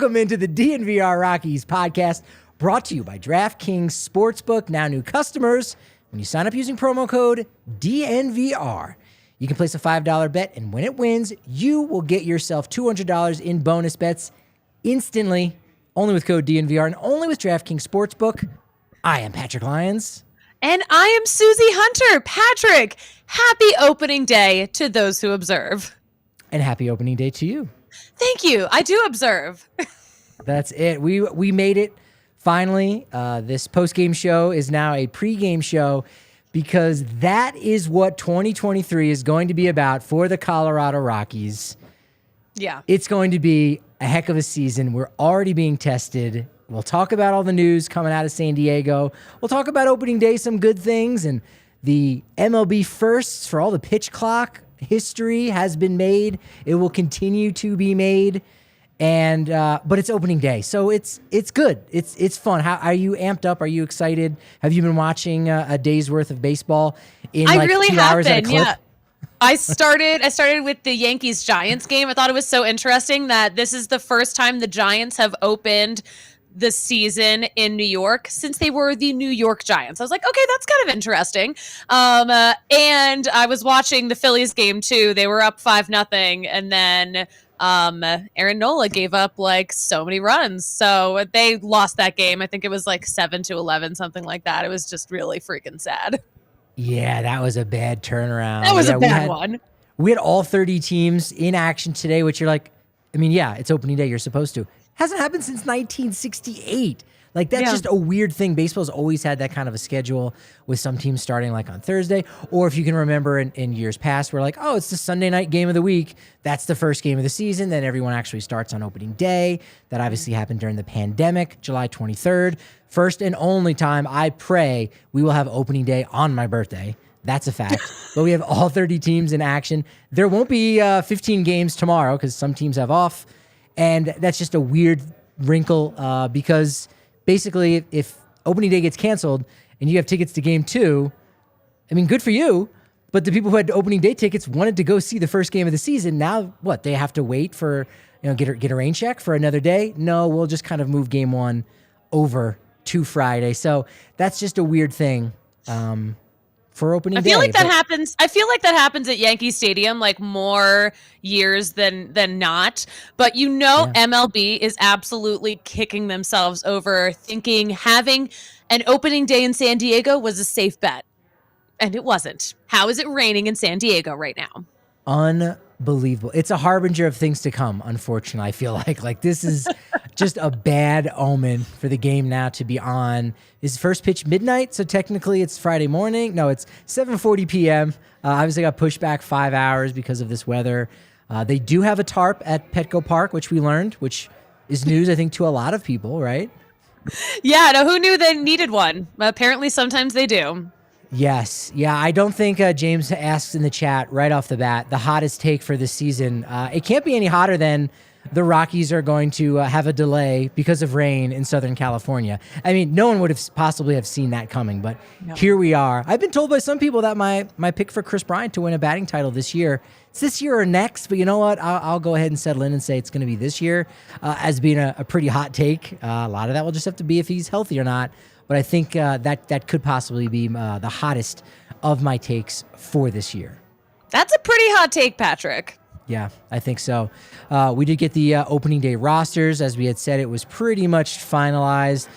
Welcome into the DNVR Rockies podcast, brought to you by DraftKings Sportsbook. Now new customers, when you sign up using promo code DNVR, you can place a $5 bet, and when it wins, you will get yourself $200 in bonus bets instantly, only with code DNVR and only with DraftKings Sportsbook. I am Patrick Lyons. And I am Suzie Hunter. Patrick, happy opening day to those who observe. And happy opening day to you. Thank you. I do observe. That's it. We made it finally. This post-game show is now a pre-game show because that is what 2023 is going to be about for the Colorado Rockies. Yeah. It's going to be a heck of a season. We're already being tested. We'll talk about all the news coming out of San Diego. We'll talk about opening day, some good things, and the MLB firsts for all the pitch clock history has been made. It will continue to be made, and but it's opening day, so it's good. It's fun. How are you amped up? Are you excited? Have you been watching a day's worth of baseball in I like really 2 have hours been, at a clip? yeah. I started with the Yankees-Giants game. I thought it was so interesting that this is the first time the Giants have opened the season in New York since they were the New York Giants. I was like, okay, that's kind of interesting. And I was watching the Phillies game too. They were up 5-0, and then Aaron Nola gave up like so many runs. So they lost that game. I think it was like 7-11, something like that. It was just really freaking sad. Yeah, that was a bad turnaround. That was a bad one. We had all 30 teams in action today, which you're like, I mean, yeah, it's opening day. You're supposed to. Hasn't happened since 1968. Like, that's just a weird thing. Baseball's always had that kind of a schedule with some teams starting like on Thursday. Or if you can remember in years past, we're like, oh, it's the Sunday night game of the week. That's the first game of the season. Then everyone actually starts on opening day. That obviously happened during the pandemic, July 23rd. First and only time I pray we will have opening day on my birthday. That's a fact. But we have all 30 teams in action. There won't be 15 games tomorrow because some teams have off. And that's just a weird wrinkle because basically if opening day gets canceled and you have tickets to game 2, I mean, good for you. But the people who had opening day tickets wanted to go see the first game of the season. Now, what? They have to wait for, get a rain check for another day? No, we'll just kind of move game 1 over to Friday. So that's just a weird thing. For opening day. I feel like that happens at Yankee Stadium like more years than not. But MLB is absolutely kicking themselves over thinking having an opening day in San Diego was a safe bet. And it wasn't. How is it raining in San Diego right now? Unbelievable. It's a harbinger of things to come, unfortunately, I feel like this is just a bad omen for the game now to be on. Is first pitch midnight, so technically it's Friday morning. No, it's 7:40 p.m. Obviously got pushed back 5 hours because of this weather. They do have a tarp at Petco Park, which we learned, which is news, I think, to a lot of people, right? Yeah, no, who knew they needed one? Apparently sometimes they do. Yes. Yeah, I don't think James asks in the chat right off the bat, the hottest take for this season. It can't be any hotter than the Rockies are going to have a delay because of rain in Southern California. I mean, no one would have possibly have seen that coming, but Here we are. I've been told by some people that my pick for Chris Bryant to win a batting title this year, it's this year or next, but you know what? I'll go ahead and settle in and say it's going to be this year as being a pretty hot take. A lot of that will just have to be if he's healthy or not. But I think that could possibly be the hottest of my takes for this year. That's a pretty hot take, Patrick. Yeah, I think so. We did get the opening day rosters. As we had said, it was pretty much finalized.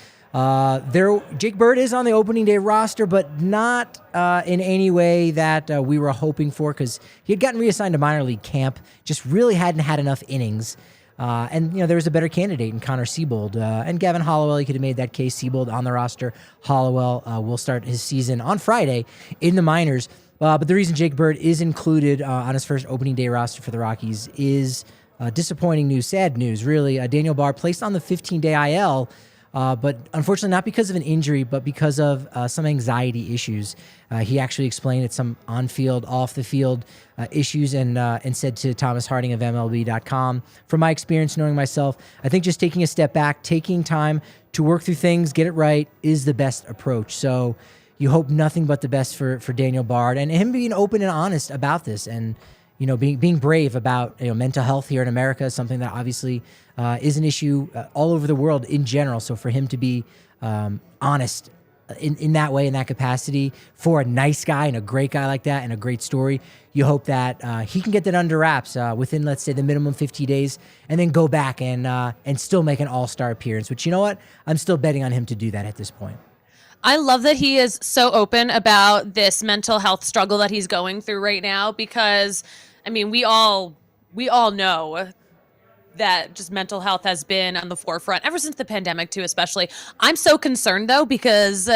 Jake Bird is on the opening day roster, but not in any way that we were hoping for because he had gotten reassigned to minor league camp, just really hadn't had enough innings. And there was a better candidate in Connor Siebold and Gavin Hollowell. He could have made that case. Siebold on the roster. Hollowell will start his season on Friday in the minors. But the reason Jake Bird is included on his first opening day roster for the Rockies is disappointing news, sad news, really. Daniel Barr placed on the 15-day IL, but unfortunately not because of an injury, but because of some anxiety issues. He actually explained it's some on-field, off-the-field issues and said to Thomas Harding of MLB.com, from my experience knowing myself, I think just taking a step back, taking time to work through things, get it right, is the best approach. So you hope nothing but the best for Daniel Bard and him being open and honest about this. And, being brave about mental health here in America is something that obviously is an issue all over the world in general. So for him to be honest in that way, in that capacity, for a nice guy and a great guy like that and a great story, you hope that he can get that under wraps within, let's say, the minimum 50 days and then go back and still make an all-star appearance, which, you know what? I'm still betting on him to do that at this point. I love that he is so open about this mental health struggle that he's going through right now, because, I mean, we all know that just mental health has been on the forefront ever since the pandemic too, especially. I'm so concerned though, because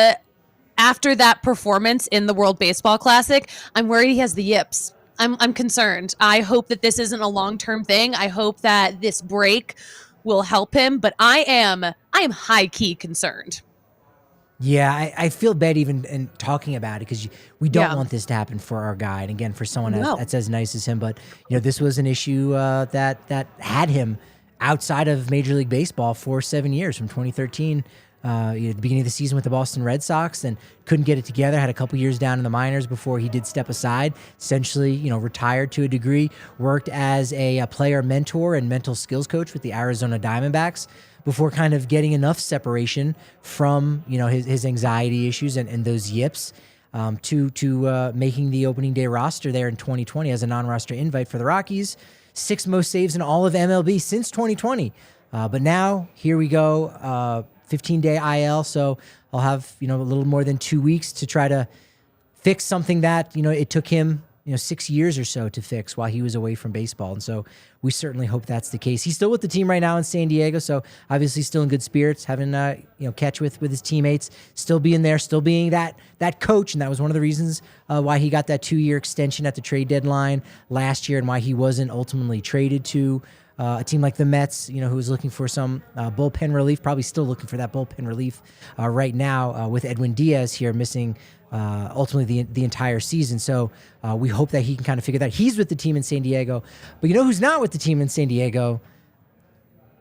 after that performance in the World Baseball Classic, I'm worried he has the yips. I'm concerned. I hope that this isn't a long-term thing. I hope that this break will help him, but I am high-key concerned. Yeah, I feel bad even in talking about it, because we don't want this to happen for our guy. And again, for someone that's as nice as him. But, this was an issue that had him outside of Major League Baseball for 7 years, from 2013, at the beginning of the season with the Boston Red Sox, and couldn't get it together. Had a couple years down in the minors before he did step aside, essentially, retired to a degree, worked as a player mentor and mental skills coach with the Arizona Diamondbacks, before kind of getting enough separation from, his anxiety issues and those yips to making the opening day roster there in 2020 as a non-roster invite for the Rockies. 6th most saves in all of MLB since 2020. But now, here we go, 15-day IL, so I'll have, a little more than 2 weeks to try to fix something that, it took him 6 years or so to fix while he was away from baseball. And so we certainly hope that's the case. He's still with the team right now in San Diego, so obviously still in good spirits, having catch with his teammates, still being there, still being that coach. And that was one of the reasons why he got that 2-year extension at the trade deadline last year, and why he wasn't ultimately traded to a team like the Mets, who was looking for some bullpen relief, probably still looking for that bullpen relief right now with Edwin Diaz here missing ultimately the entire season. So we hope that he can kind of figure that. He's with the team in San Diego. But who's not with the team in San Diego?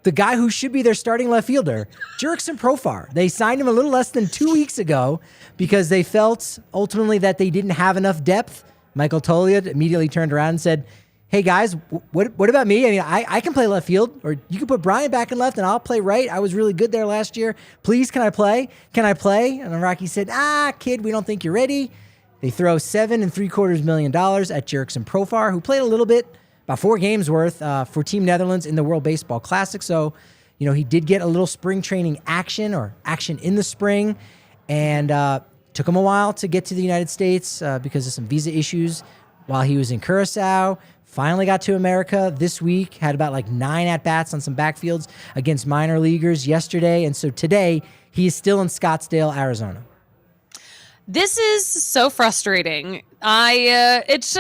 The guy who should be their starting left fielder, Jurickson Profar. They signed him a little less than 2 weeks ago because they felt ultimately that they didn't have enough depth. Michael Toliad immediately turned around and said, hey guys, what about me? I mean, I can play left field, or you can put Brian back in left and I'll play right. I was really good there last year. Please, can I play? And the Rockies said, kid, we don't think you're ready. They throw $7.75 million at Jurickson Profar, who played a little bit, about 4 games worth for Team Netherlands in the World Baseball Classic. So, he did get a little spring training action in the spring, and took him a while to get to the United States because of some visa issues while he was in Curacao. Finally got to America this week, had about 9 at-bats on some backfields against minor leaguers yesterday. And so today, he is still in Scottsdale, Arizona. This is so frustrating. It's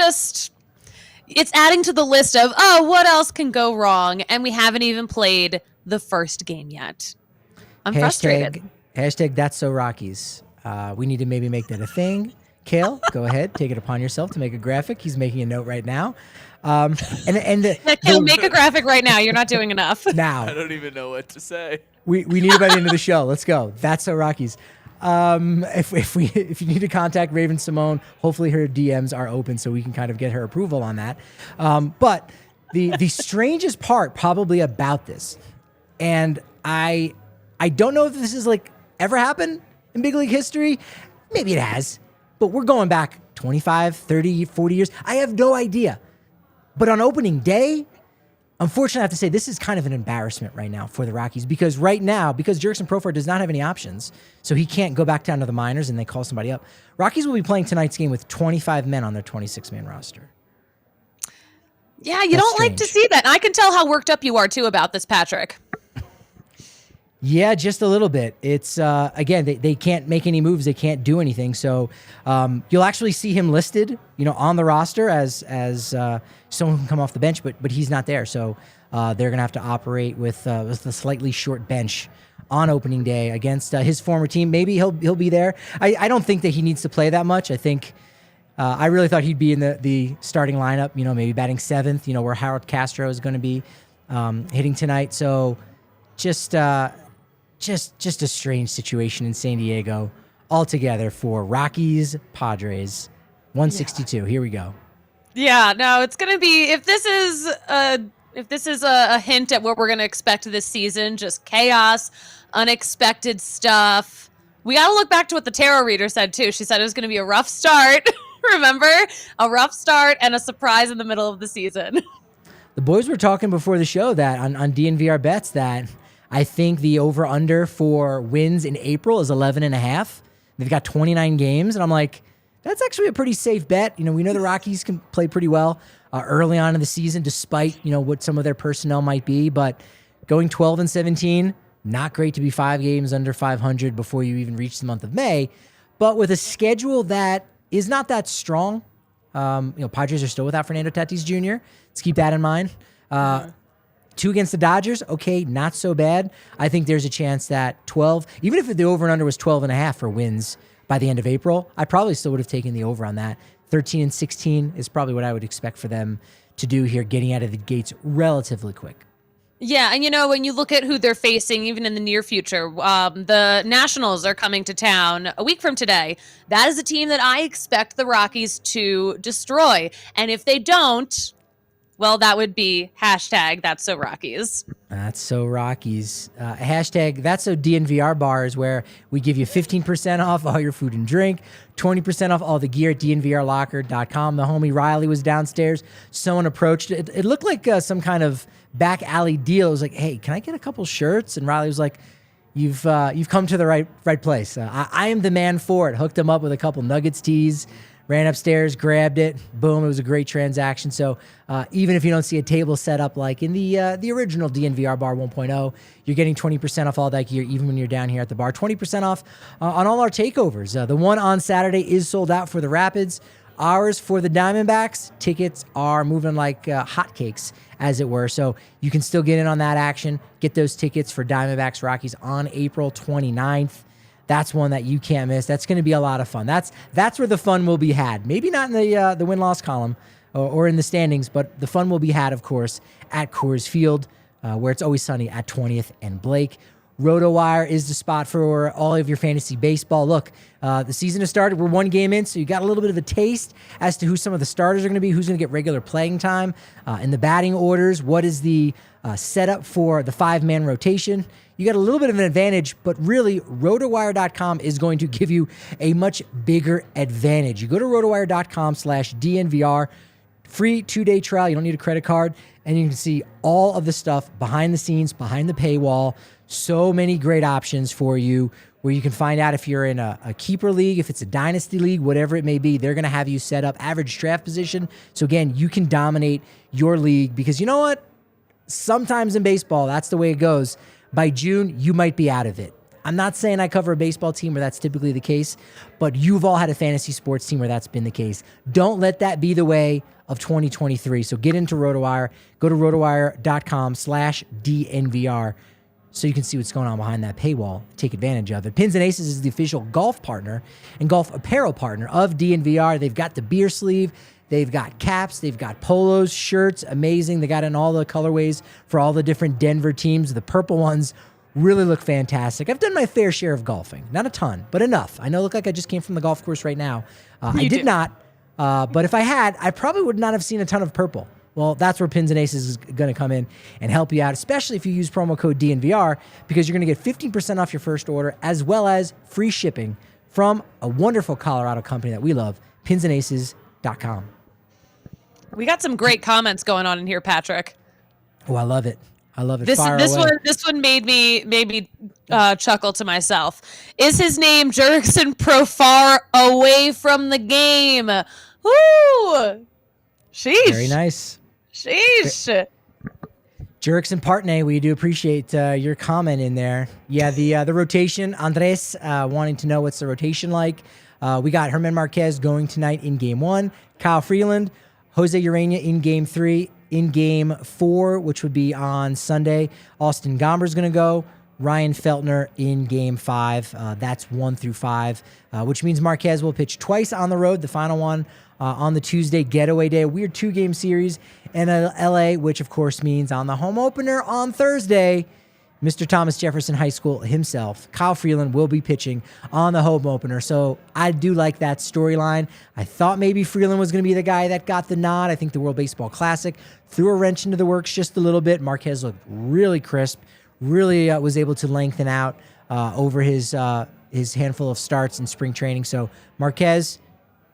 adding to the list of, what else can go wrong? And we haven't even played the first game yet. I'm frustrated. Hashtag that's so Rockies. We need to maybe make that a thing. Kale, go ahead, take it upon yourself to make a graphic. He's making a note right now. Kale, make a graphic right now. You're not doing enough. Now, I don't even know what to say. We need it by the end of the show. Let's go. That's so Rockies. If you need to contact Raven Simone, hopefully her DMs are open so we can kind of get her approval on that. But the strangest part probably about this, and I don't know if this has ever happened in big league history. Maybe it has. But we're going back 25, 30, 40 years. I have no idea. But on opening day, unfortunately, I have to say this is kind of an embarrassment right now for the Rockies, because Jurickson Profar does not have any options, so he can't go back down to the minors and they call somebody up. Rockies will be playing tonight's game with 25 men on their 26-man roster. Yeah, you don't like to see that. I can tell how worked up you are, too, about this, Patrick. Yeah, just a little bit. It's, again, they can't make any moves. They can't do anything. So you'll actually see him listed, on the roster as someone who can come off the bench, but he's not there. So they're going to have to operate with a slightly short bench on opening day against his former team. Maybe he'll be there. I don't think that he needs to play that much. I think I really thought he'd be in the starting lineup, maybe batting 7th, where Harold Castro is going to be hitting tonight. So just a strange situation in San Diego altogether for Rockies Padres 162. Yeah. Here we go. Yeah, no, it's gonna be if this is a hint at what we're gonna expect this season, just chaos, unexpected stuff. We gotta look back to what the tarot reader said too. She said it was gonna be a rough start. Remember? A rough start and a surprise in the middle of the season. The boys were talking before the show that on DNVR bets that I think the over-under for wins in April is 11.5. They've got 29 games, and I'm like, that's actually a pretty safe bet. You know, we know the Rockies can play pretty well early on in the season, despite, you know, what some of their personnel might be. But going 12-17, not great to be 5 games under 500 before you even reach the month of May. But with a schedule that is not that strong, you know, Padres are still without Fernando Tatis Jr. Let's keep that in mind. 2 against the Dodgers, okay, not so bad. I think there's a chance that 12, even if the over and under was 12.5 for wins by the end of April, I probably still would have taken the over on that. 13-16 is probably what I would expect for them to do here, getting out of the gates relatively quick. Yeah, and you know, when you look at who they're facing, even in the near future, the Nationals are coming to town a week from today. That is a team that I expect the Rockies to destroy. And if they don't, well, that would be hashtag That's So Rockies. That's So Rockies. Hashtag That's So DNVR Bar is where we give you 15% off all your food and drink, 20% off all the gear at DNVRlocker.com. The homie Riley was downstairs. Someone approached it. It looked like some kind of back alley deal. It was like, hey, can I get a couple shirts? And Riley was like, you've come to the right place. I am the man for it. Hooked him up with a couple Nuggets tees. Ran upstairs, grabbed it, boom, it was a great transaction. So even if you don't see a table set up like in the original DNVR Bar 1.0, you're getting 20% off all that gear even when you're down here at the bar. 20% off on all our takeovers. The one on Saturday is sold out for the Rapids. Ours for the Diamondbacks, tickets are moving like hotcakes, as it were. So you can still get in on that action. Get those tickets for Diamondbacks Rockies on April 29th. That's one that you can't miss. That's going to be a lot of fun. That's where the fun will be had. Maybe not in the win-loss column or in the standings, but the fun will be had, of course, at Coors Field, where it's always sunny at 20th and Blake. RotoWire is the spot for all of your fantasy baseball. Look, the season has started. We're 1 game in, so you got a little bit of a taste as to who some of the starters are going to be, who's going to get regular playing time in the batting orders. What is the setup for the 5-man rotation? You got a little bit of an advantage, but really, rotowire.com is going to give you a much bigger advantage. You go to rotowire.com/DNVR, free 2-day trial. You don't need a credit card, and you can see all of the stuff behind the scenes, behind the paywall. So many great options for you where you can find out if you're in a keeper league, if it's a dynasty league, whatever it may be. They're going to have you set up average draft position. So again, you can dominate your league because you know what? Sometimes in baseball, that's the way it goes. By June, you might be out of it. I'm not saying I cover a baseball team where that's typically the case, but you've all had a fantasy sports team where that's been the case. Don't let that be the way of 2023. So get into RotoWire. Go to rotowire.com/DNVR so you can see what's going on behind that paywall. Take advantage of it. Pins and Aces is the official golf partner and golf apparel partner of DNVR. They've got the beer sleeve. They've got caps, they've got polos, shirts, amazing. They got in all the colorways for all the different Denver teams. The purple ones really look fantastic. I've done my fair share of golfing. Not a ton, but enough. I know I look like I just came from the golf course right now. I did not, but if I had, I probably would not have seen a ton of purple. Well, that's where Pins and Aces is going to come in and help you out, especially if you use promo code DNVR, because you're going to get 15% off your first order, as well as free shipping from a wonderful Colorado company that we love, pinsandaces.com. We got some great comments going on in here, Patrick. Oh, I love it. I love it. This one made me chuckle to myself. Is his name Jurickson Profar away from the game? Woo! Sheesh. Very nice. Sheesh. Jurickson Partney, we do appreciate your comment in there. Yeah, the rotation. Andres wanting to know what's the rotation like. We got Germán Márquez going tonight in Game 1. Kyle Freeland, Jose Urena in Game 3. In Game 4, which would be on Sunday, Austin Gomber's going to go. Ryan Feltner in Game 5. That's 1 through 5, which means Márquez will pitch twice on the road. The final one on the Tuesday getaway day, a weird 2-game series in LA, which of course means on the home opener on Thursday, Mr. Thomas Jefferson High School himself, Kyle Freeland, will be pitching on the home opener. So I do like that storyline. I thought maybe Freeland was going to be the guy that got the nod. I think the World Baseball Classic threw a wrench into the works just a little bit. Márquez looked really crisp, really was able to lengthen out over his handful of starts in spring training. So Márquez,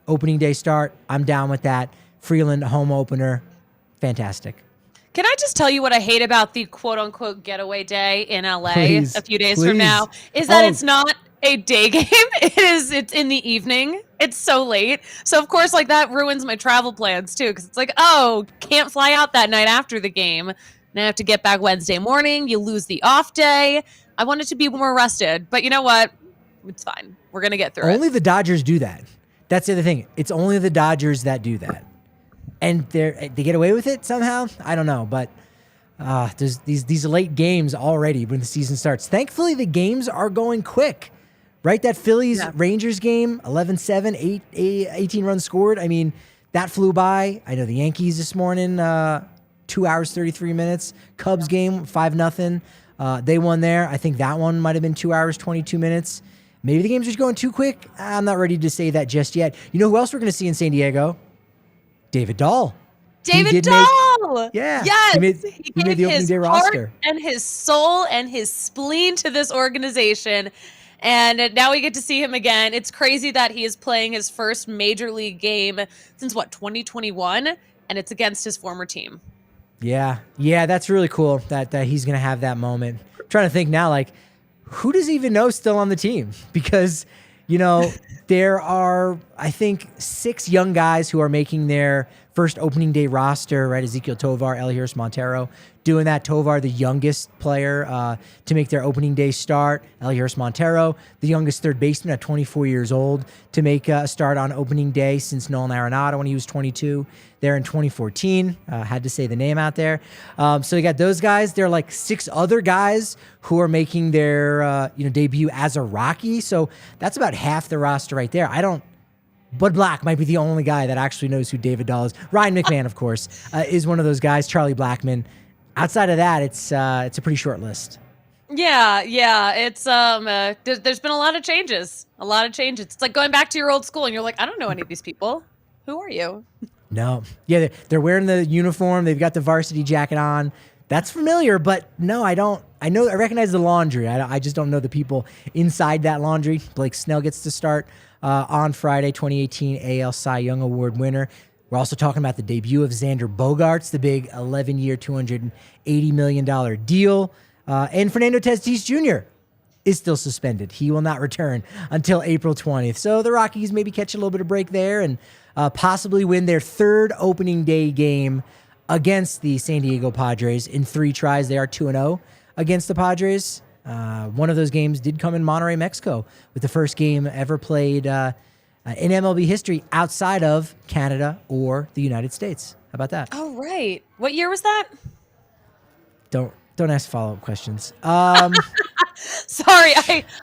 opening day start, I'm down with that. Freeland, home opener, fantastic. Can I just tell you what I hate about the quote-unquote getaway day in LA Please, a few days from now? Is that it's not a day game. It's in the evening. It's so late. So, of course, like that ruins my travel plans, too, because it's like, oh, can't fly out that night after the game. Now I have to get back Wednesday morning. You lose the off day. I wanted to be more rested. But you know what? It's fine. We're going to get through it. Only the Dodgers do that. That's the other thing. It's only the Dodgers that do that. And they get away with it somehow. I don't know, but there's these late games already when the season starts. Thankfully, the games are going quick, right? That Phillies-Rangers game, 11-7, 18 runs scored. I mean, that flew by. I know the Yankees this morning, 2 hours, 33 minutes. Cubs game, 5-0. They won there. I think that one might have been 2 hours, 22 minutes. Maybe the game's just going too quick. I'm not ready to say that just yet. You know who else we're going to see in San Diego? David Dahl. David Dahl! Yeah. Yes! He made the opening day roster. And his soul and his spleen to this organization. And now we get to see him again. It's crazy that he is playing his first major league game since, 2021? And it's against his former team. Yeah. Yeah, that's really cool that he's going to have that moment. I'm trying to think now, like, who does he even know still on the team? Because, there are, I think, 6 young guys who are making their first opening day roster, right? Ezequiel Tovar, Eligibility Montero, doing that. Tovar, the youngest player to make their opening day start. Eligibility Montero, the youngest third baseman at 24 years old to make a start on opening day since Nolan Arenado when he was 22 there in 2014. Had to say the name out there. So you got those guys. There are like 6 other guys who are making their debut as a Rocky. So that's about half the roster right there. Bud Black might be the only guy that actually knows who David Dahl is. Ryan McMahon, of course, is one of those guys. Charlie Blackmon. Outside of that, it's a pretty short list. Yeah. It's there's been a lot of changes. It's like going back to your old school, and you're like, I don't know any of these people. Who are you? No. Yeah, they're wearing the uniform. They've got the varsity jacket on. That's familiar, but no, I don't. I recognize the laundry. I just don't know the people inside that laundry. Blake Snell gets to start on Friday, 2018 AL Cy Young Award winner. We're also talking about the debut of Xander Bogaerts, the big 11-year, $280 million deal. And Fernando Tatis Jr. is still suspended. He will not return until April 20th. So the Rockies maybe catch a little bit of break there and possibly win their third opening day game against the San Diego Padres in 3 tries. They are 2-0 against the Padres. One of those games did come in Monterrey, Mexico, with the first game ever played in MLB history outside of Canada or the United States. How about that? Oh, right. What year was that? Don't ask follow-up questions. Sorry,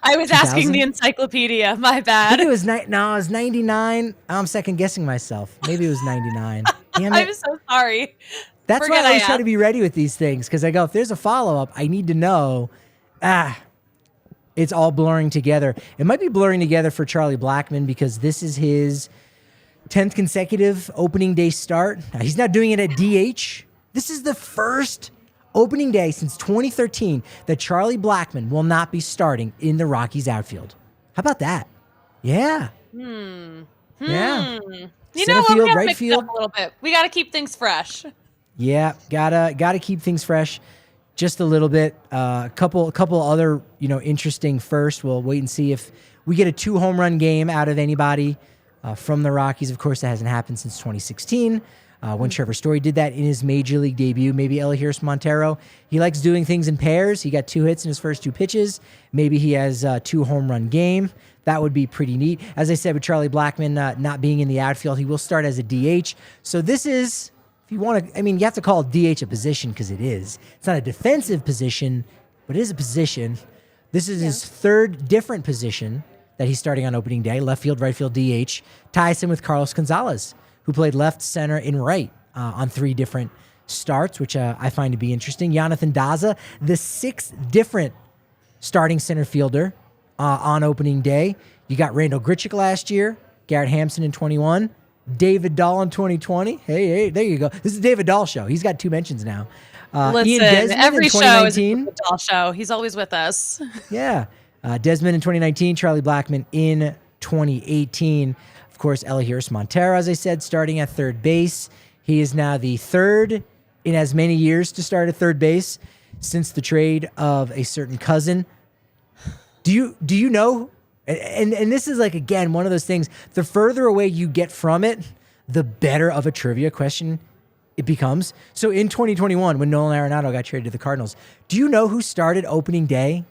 I was asking the encyclopedia. My bad. I think it was it was 99. I'm second guessing myself. Maybe it was 99. Damn it. I'm so sorry. That's why I always try to be ready with these things, because I go, if there's a follow-up, I need to know. It's all blurring together. It might be blurring together for Charlie Blackmon because this is his 10th consecutive opening day start. Now, he's not doing it at DH. This is the first opening day since 2013 that Charlie Blackmon will not be starting in the Rockies outfield. How about that? Yeah. Yeah. You Center know what? field, We gotta right mix it field. up a little bit. We got to keep things fresh. Yeah, gotta keep things fresh just a little bit. A couple other interesting first. We'll wait and see if we get a 2 home run game out of anybody from the Rockies. Of course, that hasn't happened since 2016 when Trevor Story did that in his major league debut. Maybe Eligibility Montero. He likes doing things in pairs. He got 2 hits in his first 2 pitches. Maybe he has a 2 home run game. That would be pretty neat. As I said, with Charlie Blackmon not being in the outfield, he will start as a DH. So this is. If you want to, you have to call DH a position because it is. It's not a defensive position, but it is a position. This is his 3rd different position that he's starting on opening day. Left field, right field, DH. Ties him with Carlos Gonzalez, who played left, center, and right on 3 different starts, which I find to be interesting. Jonathan Daza, the 6th different starting center fielder on opening day. You got Randall Grichuk last year, Garrett Hampson in 21, David Dahl in 2020. Hey, there you go. This is the David Dahl show. He's got 2 mentions now. Listen, Ian Desmond every in show is a 2019. David Dahl show. He's always with us. Yeah. Desmond in 2019, Charlie Blackmon in 2018. Of course, Eligibility Montero, as I said, starting at third base. He is now the 3rd in as many years to start at third base since the trade of a certain cousin. Do you know? And this is like, again, one of those things, the further away you get from it, the better of a trivia question it becomes. So in 2021, when Nolan Arenado got traded to the Cardinals, do you know who started opening day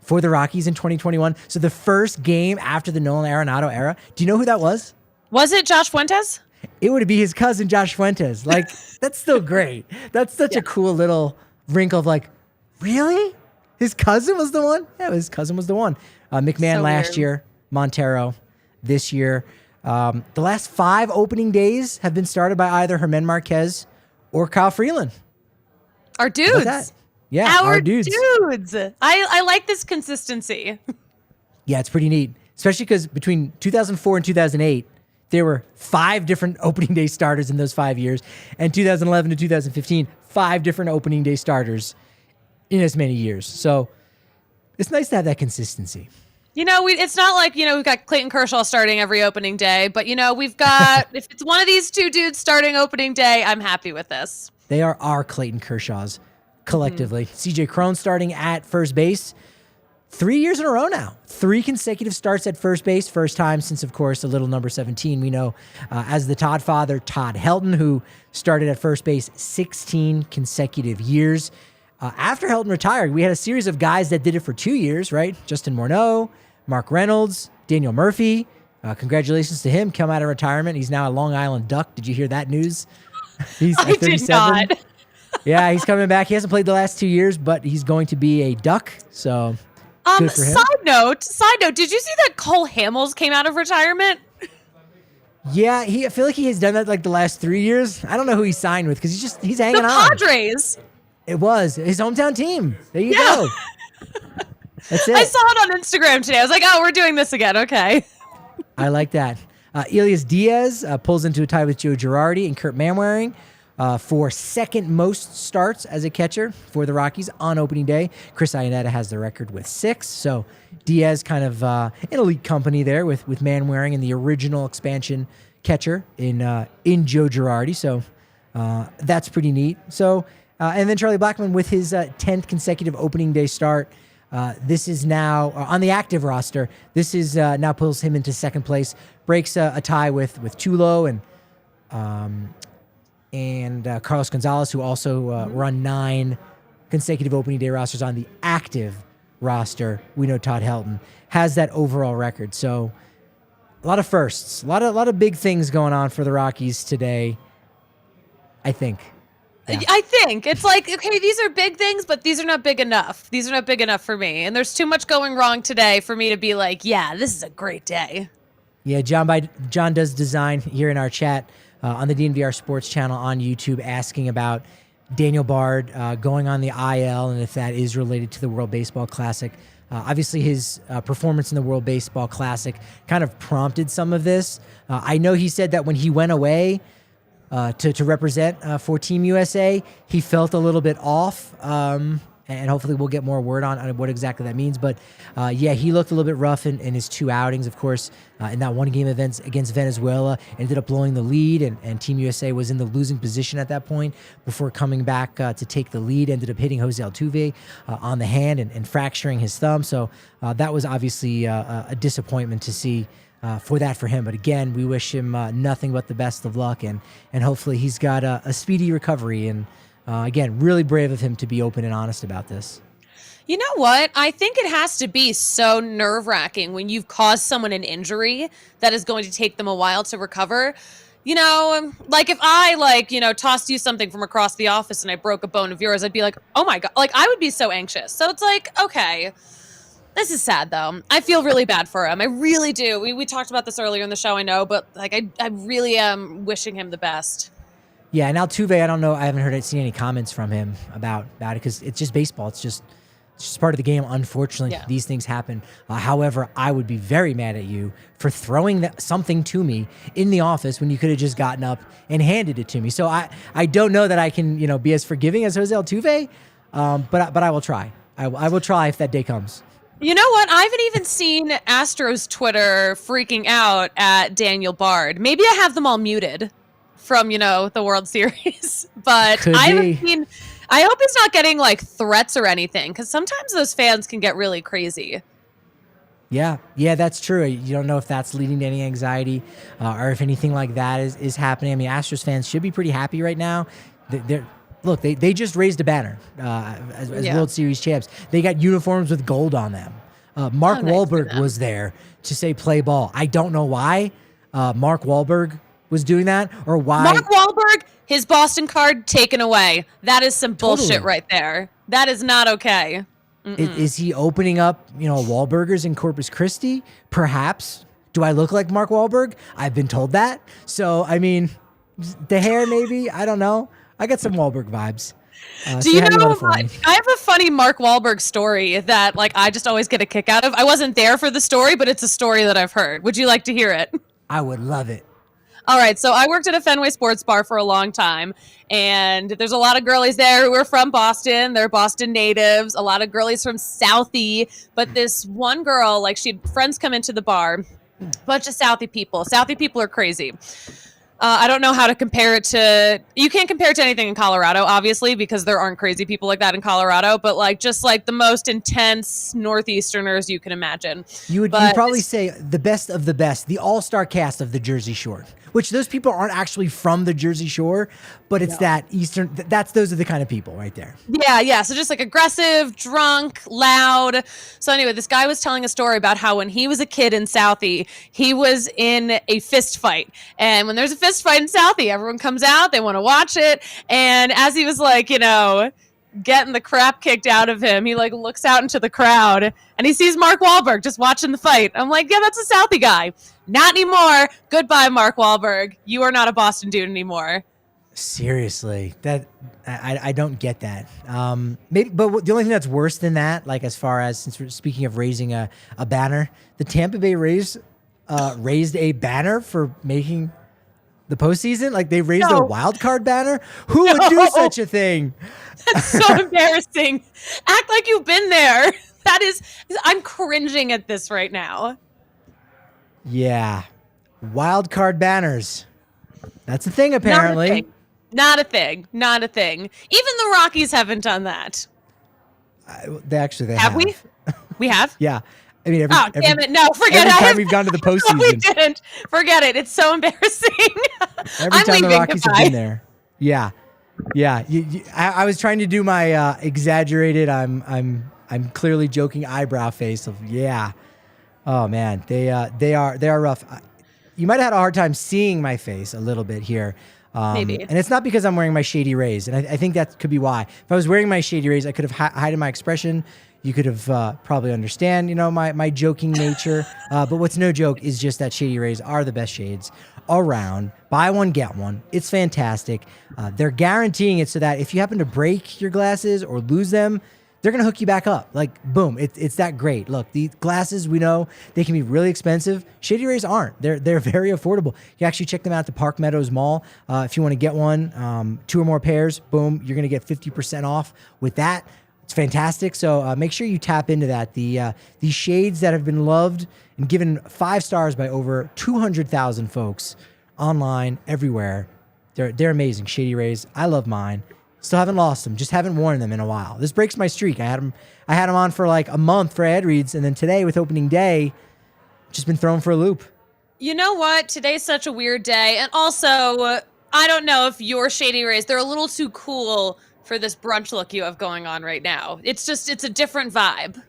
for the Rockies in 2021? So the first game after the Nolan Arenado era, do you know who that was? Was it Josh Fuentes? It would be his cousin, Josh Fuentes. Like, that's still great. That's such a cool little wrinkle of like, really? His cousin was the one? Yeah, his cousin was the one. McMahon So last weird. year, Montero this year. The last 5 opening days have been started by either Germán Márquez or Kyle Freeland. Our How about dudes. that? Yeah, Our dudes. dudes. I like this consistency. Yeah, it's pretty neat, especially because between 2004 and 2008, there were 5 different opening day starters in those 5 years, and 2011 to 2015, 5 different opening day starters in as many years. So it's nice to have that consistency. It's not like, we've got Clayton Kershaw starting every opening day, but, we've got, if it's one of these 2 dudes starting opening day, I'm happy with this. They are our Clayton Kershaws collectively. CJ Cron starting at first base 3 years in a row now. 3 consecutive starts at first base. First time since, of course, the little number 17 we know as the Todd father, Todd Helton, who started at first base 16 consecutive years. After Helton retired, we had a series of guys that did it for 2 years, right? Justin Morneau, Mark Reynolds, Daniel Murphy. Congratulations to him. Come out of retirement. He's now a Long Island Duck. Did you hear that news? He's I did not. Yeah, he's coming back. He hasn't played the last 2 years, but he's going to be a Duck. So good for him. Side note, did you see that Cole Hamels came out of retirement? Yeah, I feel like he has done that like the last 3 years. I don't know who he signed with because he's hanging The on. Padres. It was his hometown team. There you go. That's it. I saw it on Instagram today. I was like, oh, we're doing this again. Okay. I like that. Elias Diaz pulls into a tie with Joe Girardi and Kurt Manwaring for second most starts as a catcher for the Rockies on opening day. Chris Iannetta has the record with 6. So Diaz kind of in elite company there with Manwaring and the original expansion catcher in Joe Girardi. So that's pretty neat. So and then Charlie Blackmon with his 10th consecutive opening day start. This is now on the active roster. This is now pulls him into second place, breaks a tie with Tulo and Carlos Gonzalez, who also run 9 consecutive opening day rosters on the active roster. We know Todd Helton has that overall record. So a lot of firsts, a lot of big things going on for the Rockies today, I think. Yeah. I think it's like, okay, these are big things, but these are not big enough. These are not big enough for me. And there's too much going wrong today for me to be like, yeah, this is a great day. Yeah, John does design here in our chat on the DNVR Sports channel on YouTube, asking about Daniel Bard going on the IL and if that is related to the World Baseball Classic. Obviously, his performance in the World Baseball Classic kind of prompted some of this. I know he said that when he went away to represent for Team USA, he felt a little bit off, and hopefully we'll get more word on what exactly that means. But yeah, he looked a little bit rough in his 2 outings. Of course, in that one game event against Venezuela, ended up blowing the lead, and Team USA was in the losing position at that point before coming back to take the lead. Ended up hitting Jose Altuve on the hand and fracturing his thumb. So that was obviously a disappointment to see. For him. But again, we wish him nothing but the best of luck, and hopefully he's got a speedy recovery. And again, really brave of him to be open and honest about this. You know what? I think it has to be so nerve-wracking when you've caused someone an injury that is going to take them a while to recover. Like if I tossed you something from across the office and I broke a bone of yours, I'd be like, oh my God, like I would be so anxious. So it's like, okay. This is sad, though. I feel really bad for him. I really do. We talked about this earlier in the show, I know, but like I really am wishing him the best. Yeah, and Altuve, I don't know. I haven't seen any comments from him about it because it's just baseball. It's just part of the game. Unfortunately, these things happen. However, I would be very mad at you for throwing something to me in the office when you could have just gotten up and handed it to me. So I don't know that I can be as forgiving as Jose Altuve, but I will try. I will try if that day comes. You know what? I haven't even seen Astros Twitter freaking out at Daniel Bard. Maybe I have them all muted from, the World Series. But I haven't seen... I hope he's not getting, threats or anything, because sometimes those fans can get really crazy. Yeah, that's true. You don't know if that's leading to any anxiety or if anything like that is happening. I mean, Astros fans should be pretty happy right now. They just raised a banner as World Series champs. They got uniforms with gold on them. Mark Wahlberg was there to say play ball. I don't know why Mark Wahlberg was doing that or why. Mark Wahlberg, his Boston card taken away. That is some bullshit right there. That is not okay. Is he opening up, Wahlburgers in Corpus Christi? Perhaps. Do I look like Mark Wahlberg? I've been told that. So, I mean, the hair maybe. I don't know. I got some Wahlberg vibes. Do you know, I have a funny Mark Wahlberg story that I just always get a kick out of. I wasn't there for the story, but it's a story that I've heard. Would you like to hear it? I would love it. All right, so I worked at a Fenway Sports Bar for a long time, and there's a lot of girlies there who are from Boston. They're Boston natives, a lot of girlies from Southie, but this one girl, she had friends come into the bar, bunch of Southie people. Southie people are crazy. I don't know how to compare it to... You can't compare it to anything in Colorado, obviously, because there aren't crazy people like that in Colorado, but just the most intense Northeasterners you can imagine. You'd probably say the best of the best, the all-star cast of the Jersey Shore, which those people aren't actually from the Jersey Shore, but it's that Eastern... Those are the kind of people right there. Yeah. So just aggressive, drunk, loud. So anyway, this guy was telling a story about how when he was a kid in Southie, he was in a fist fight. And when there's a fist fight in Southie, everyone comes out, they want to watch it. And as he was getting the crap kicked out of him, he looks out into the crowd and he sees Mark Wahlberg just watching the fight. I'm like, yeah, that's a Southie guy. Not anymore. Goodbye, Mark Wahlberg. You are not a Boston dude anymore. Seriously, that I don't get that. Maybe, but the only thing that's worse than that, as far as, since we're speaking of raising a banner, the Tampa Bay Rays raised a banner for making the postseason. They raised a wild card banner. Who would do such a thing? That's so embarrassing. Act like you've been there. I'm cringing at this right now. Yeah. Wild card banners. That's a thing, apparently. Not a thing. Even the Rockies haven't done that. They have. We? We have? Yeah. I mean, damn it. No, forget it. Every time we've gone to the postseason. No, we didn't. Forget it. It's so embarrassing. Every time the Rockies have been there. Yeah. I was trying to do my exaggerated, I'm clearly joking eyebrow face of, yeah. Oh, man. They are rough. You might have had a hard time seeing my face a little bit here. Maybe. And it's not because I'm wearing my Shady Rays. And I think that could be why. If I was wearing my Shady Rays, I could have hidden my expression. You could have probably understand, my joking nature. But what's no joke is just that Shady Rays are the best shades around. Buy one, get one. It's fantastic. They're guaranteeing it so that if you happen to break your glasses or lose them, they're going to hook you back up. Boom. It's that great. Look, the glasses, we know they can be really expensive. Shady Rays aren't. They're very affordable. You actually check them out at the Park Meadows Mall. If you want to get one, 2 or more pairs, boom, you're going to get 50% off with that. It's fantastic. So make sure you tap into that. These shades that have been loved and given 5 stars by over 200,000 folks online, everywhere. They're amazing. Shady Rays. I love mine. Still haven't lost them. Just haven't worn them in a while. This breaks my streak. I had them on for a month for ad reads, and then today with opening day, just been thrown for a loop. You know what? Today's such a weird day, and also I don't know if your Shady Rays, they're a little too cool for this brunch look you have going on right now. It's a different vibe.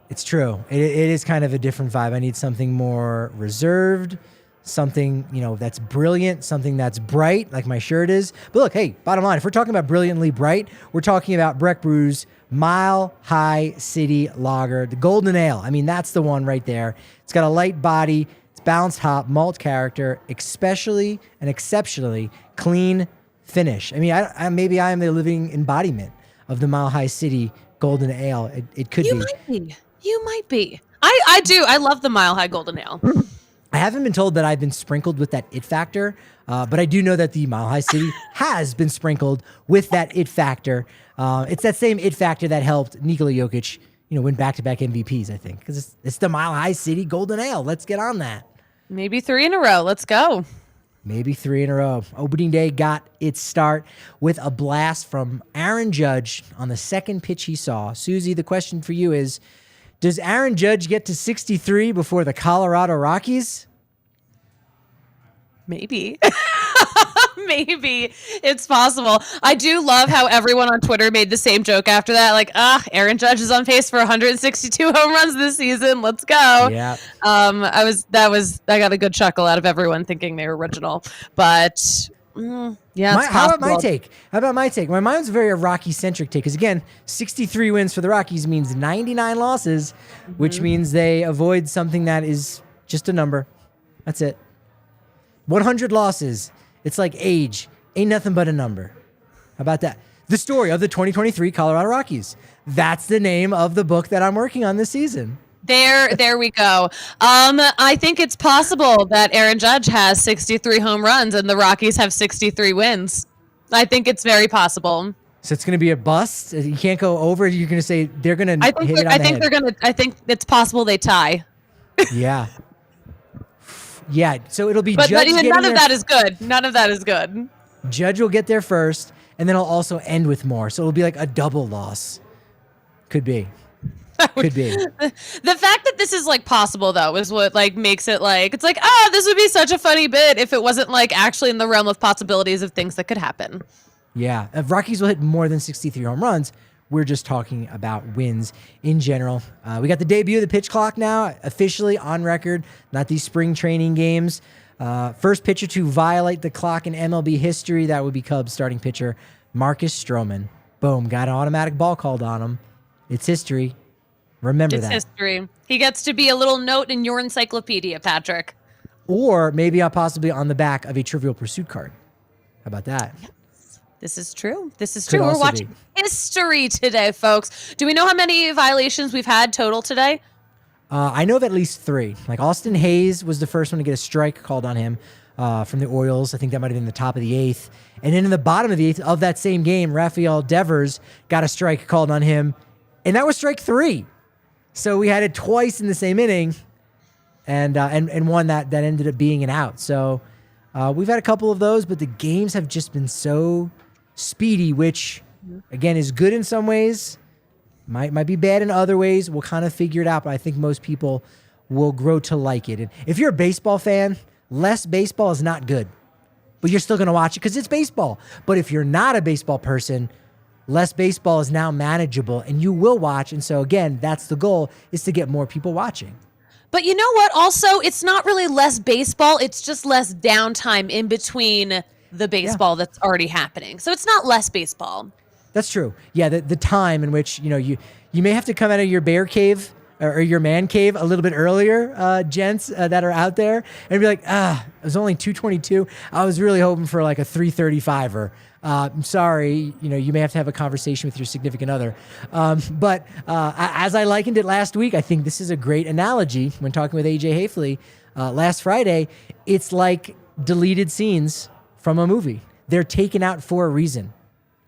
It's true. It is kind of a different vibe. I need something more reserved, something, that's brilliant, something that's bright, like my shirt is. But look, hey, bottom line, if we're talking about brilliantly bright, we're talking about Breck Brew's Mile High City Lager, the Golden Ale. I mean, that's the one right there. It's got a light body, it's balanced hop, malt character, especially and exceptionally clean finish. I mean, maybe I am the living embodiment of the Mile High City Golden Ale. It could be. You might be. I do. I love the Mile High Golden Ale. I haven't been told that I've been sprinkled with that it factor, but I do know that the Mile High City has been sprinkled with that it factor. It's that same it factor that helped Nikola Jokic, win back-to-back MVPs, I think, because it's the Mile High City Golden Ale. Let's get on that. Maybe 3 in a row. Let's go. Maybe 3 in a row. Opening day got its start with a blast from Aaron Judge on the second pitch he saw. Suzie, the question for you is, does Aaron Judge get to 63 before the Colorado Rockies? Maybe. Maybe it's possible. I do love how everyone on Twitter made the same joke after that. Like, Aaron Judge is on pace for 162 home runs this season. Let's go. Yeah. I got a good chuckle out of everyone thinking they were original, but yeah. How about my take? Mine's a very Rocky-centric take. Because again, 63 wins for the Rockies means 99 losses, which means they avoid something that is just a number. That's it. 100 losses. It's like age. Ain't nothing but a number. How about that? The story of the 2023 Colorado Rockies. That's the name of the book that I'm working on this season. There we go. I think it's possible that Aaron Judge has 63 home runs and the Rockies have 63 wins. I think it's very possible. So it's going to be a bust. You can't go over. You're going to say they're going to hit it on the head. I think it's possible they tie. Yeah. Yeah. So it'll be but Judge. But none of that is good. None of that is good. Judge will get there first, and then he'll also end with more. So it'll be like a double loss. Could be. Could be. The fact that this is like possible though is what like makes it like it's like this would be such a funny bit if it wasn't like actually in the realm of possibilities of things that could happen. Yeah, if Rockies will hit more than 63 home runs. We're just talking about wins in general. We got the debut of the pitch clock now, officially on record. Not these spring training games. First pitcher to violate the clock in MLB history. That would be Cubs starting pitcher Marcus Stroman. Boom, got an automatic ball called on him. It's history. Remember that. It's history. He gets to be a little note in your encyclopedia, Patrick. Or maybe possibly on the back of a Trivial Pursuit card. How about that? This is true. Could We're watching history today, folks. Do we know how many violations we've had total today? I know of at least 3. Like Austin Hayes was the first one to get a strike called on him from the Orioles. I think that might have been the top of the 8th. And then in the bottom of the 8th of that same game, Rafael Devers got a strike called on him. And that was strike 3. So we had it twice in the same inning, and one that ended up being an out. So we've had a couple of those, but the games have just been so speedy, which again is good in some ways, might be bad in other ways. We'll kind of figure it out, but I think most people will grow to like it. And if you're a baseball fan, less baseball is not good, but you're still going to watch it because it's baseball. But if you're not a baseball person, less baseball is now manageable and you will watch. And so again, that's the goal, is to get more people watching. But you know what? Also, it's not really less baseball. It's just less downtime in between the baseball that's already happening. So it's not less baseball. That's true. Yeah, the time in which, you may have to come out of your bear cave or your man cave a little bit earlier, gents that are out there, and be like, it was only 2:22. I was really hoping for like a 3:35-er. I'm sorry, you may have to have a conversation with your significant other. But as I likened it last week, I think this is a great analogy when talking with AJ Hafley last Friday. It's like deleted scenes from a movie. They're taken out for a reason,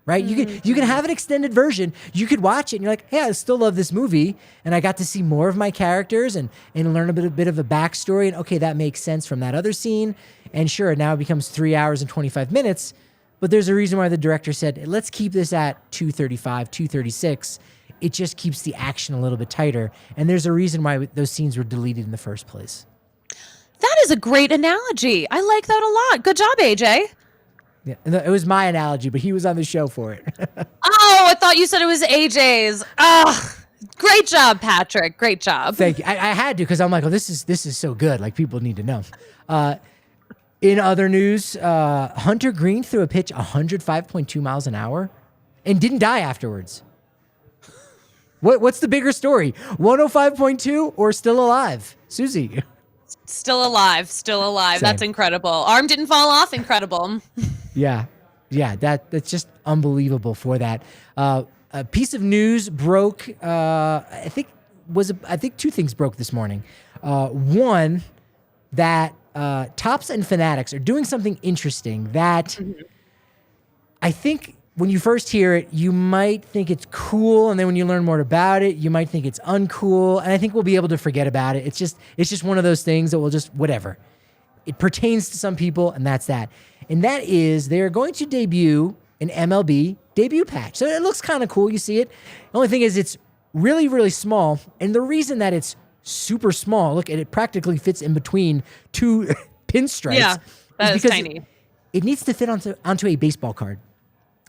right? You can have an extended version. You could watch it and you're like, hey, I still love this movie. And I got to see more of my characters and learn a bit of a backstory. And okay, that makes sense from that other scene. And sure, now it becomes 3 hours and 25 minutes. But there's a reason why the director said, let's keep this at 2:35, 2:36. It just keeps the action a little bit tighter. And there's a reason why those scenes were deleted in the first place. That is a great analogy. I like that a lot. Good job, AJ. Yeah, it was my analogy, but he was on the show for it. Oh, I thought you said it was AJ's. Great job, Patrick. Great job. Thank you. I had to, because I'm like, this is so good. Like, people need to know. In other news, Hunter Green threw a pitch 105.2 miles an hour and didn't die afterwards. What's the bigger story? 105.2 or still alive? Suzie. Still alive. Same. That's incredible. Arm didn't fall off. Incredible. Yeah. Yeah, that's just unbelievable for that. A piece of news broke. I think two things broke this morning. One, that Topps and Fanatics are doing something interesting that I think when you first hear it, you might think it's cool, and then when you learn more about it, you might think it's uncool, and I think we'll be able to forget about it. It's just one of those things that will just whatever. It pertains to some people, and that's that. And that is they're going to debut an MLB debut patch. So it looks kind of cool. You see it. The only thing is it's really, really small, and the reason that it's super small, look, it practically fits in between two pinstripes. Yeah, that is tiny. It needs to fit onto a baseball card.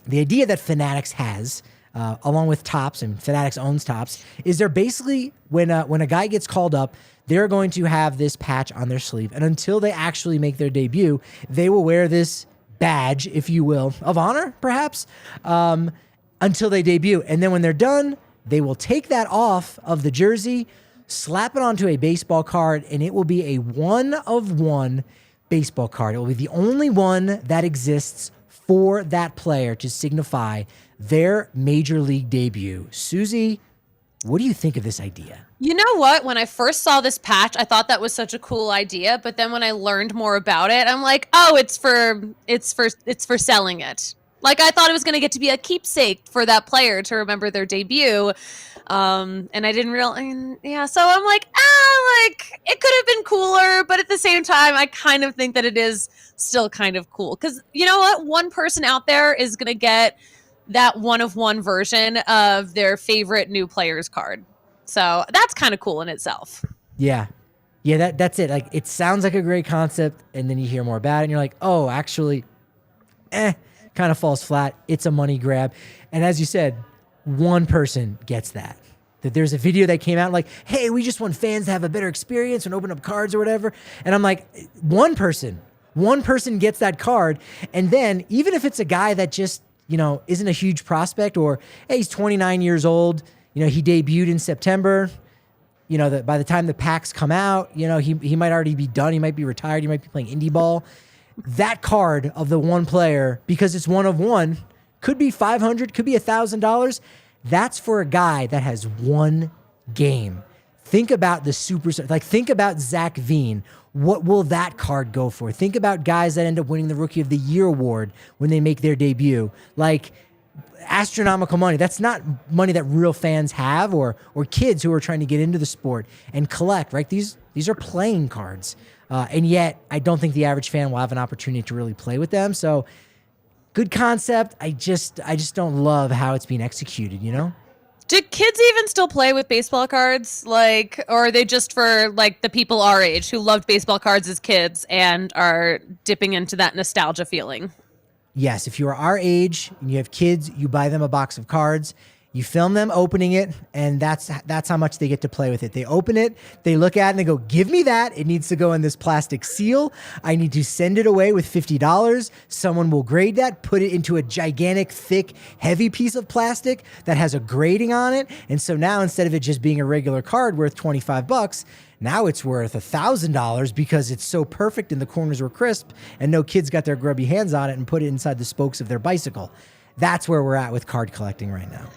The idea that Fanatics has, along with Topps, and Fanatics owns Topps, is they're basically, when a guy gets called up, they're going to have this patch on their sleeve. And until they actually make their debut, they will wear this badge, if you will, of honor, perhaps, until they debut. And then when they're done, they will take that off of the jersey, slap it onto a baseball card, and it will be a one-of-one baseball card. It will be the only one that exists for that player to signify their major league debut. Suzie, what do you think of this idea? You know what? When I first saw this patch, I thought that was such a cool idea. But then when I learned more about it, I'm like, oh, it's for selling it. Like, I thought it was going to get to be a keepsake for that player to remember their debut. And I didn't realize, yeah. So I'm like, it could have been cooler, but at the same time, I kind of think that it is still kind of cool. Because you know what? One person out there is going to get that one-of-one version of their favorite new player's card. So that's kind of cool in itself. Yeah. Yeah, that's it. Like, it sounds like a great concept, and then you hear more about it, and you're like, oh, actually, kind of falls flat. It's a money grab. And as you said, one person gets that. That there's a video that came out like, hey, we just want fans to have a better experience and open up cards or whatever. And I'm like, one person gets that card. And then even if it's a guy that just, isn't a huge prospect, or, hey, he's 29 years old, he debuted in September, that by the time the packs come out, he might already be done. He might be retired. He might be playing indie ball. That card of the one player, because it's one of one, could be $500, could be $1,000. That's for a guy that has one game. Think about the think about Zach Veen. What will that card go for? Think about guys that end up winning the Rookie of the Year award when they make their debut. Like, astronomical money. That's not money that real fans have, or kids who are trying to get into the sport and collect, right? These are playing cards. And yet, I don't think the average fan will have an opportunity to really play with them. So, good concept. I just don't love how it's being executed, Do kids even still play with baseball cards? Or are they just for the people our age who loved baseball cards as kids and are dipping into that nostalgia feeling? Yes, if you are our age and you have kids, you buy them a box of cards. You film them opening it, and that's how much they get to play with it. They open it, they look at it, and they go, give me that. It needs to go in this plastic seal. I need to send it away with $50. Someone will grade that, put it into a gigantic, thick, heavy piece of plastic that has a grading on it. And so now, instead of it just being a regular card worth $25, now it's worth $1,000 because it's so perfect and the corners were crisp and no kids got their grubby hands on it and put it inside the spokes of their bicycle. That's where we're at with card collecting right now.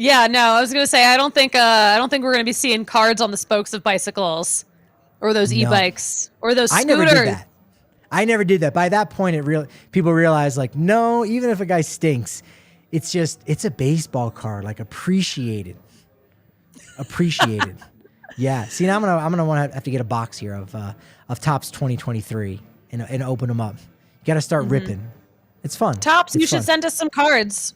Yeah, no, I was gonna say I don't think we're gonna be seeing cards on the spokes of bicycles, or those e-bikes, or those scooters. I never did that. By that point, people realize no, even if a guy stinks, it's a baseball card, appreciated. Yeah. See, now I'm gonna have to get a box here of Topps 2023 and open them up. You got to start ripping. It's fun. Topps, you should send us some cards.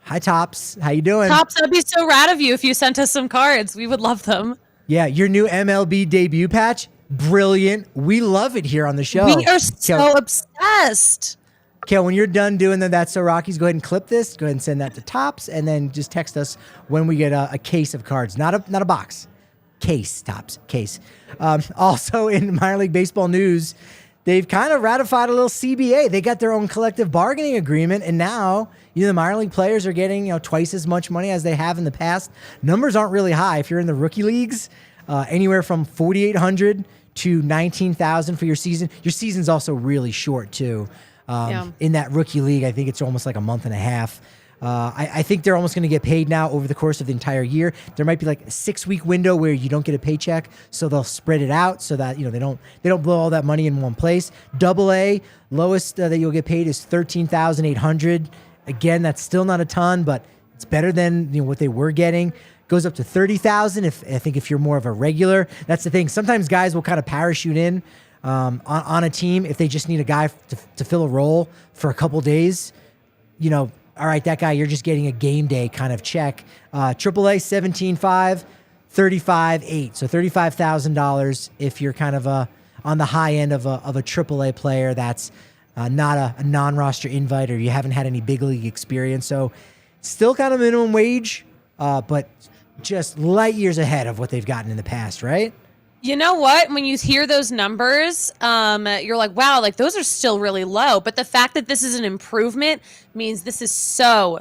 Hi, Topps. How you doing? Topps, that'd be so rad of you if you sent us some cards. We would love them. Yeah, your new MLB debut patch, brilliant. We love it here on the show. We are so obsessed. Kel, when you're done doing the That's So Rockies, go ahead and clip this. Go ahead and send that to Topps, and then just text us when we get a case of cards. Not a box. Case, Topps. Case. Also, in minor league baseball news, they've kind of ratified a little CBA. They got their own collective bargaining agreement, and now the minor league players are getting twice as much money as they have in the past. Numbers aren't really high. If you're in the rookie leagues, anywhere from $4,800 to $19,000 for your season. Your season's also really short too. in that rookie league. I think it's almost like a month and a half. I think they're almost going to get paid now over the course of the entire year. There might be like a 6-week window where you don't get a paycheck, so they'll spread it out so that they don't blow all that money in one place. AA, lowest that you'll get paid is $13,800. Again, that's still not a ton, but it's better than what they were getting. Goes up to $30,000 if you're more of a regular. That's the thing. Sometimes guys will kind of parachute in on a team if they just need a guy to fill a role for a couple days. All right, that guy, you're just getting a game day kind of check. AAA, $17,500, $35,800. So $35,000 if you're kind of on the high end of a AAA player that's not a non-roster invite or you haven't had any big league experience. So still kind of minimum wage, but just light years ahead of what they've gotten in the past, right? You know what? When you hear those numbers, you're like, wow, like those are still really low. But the fact that this is an improvement means this is so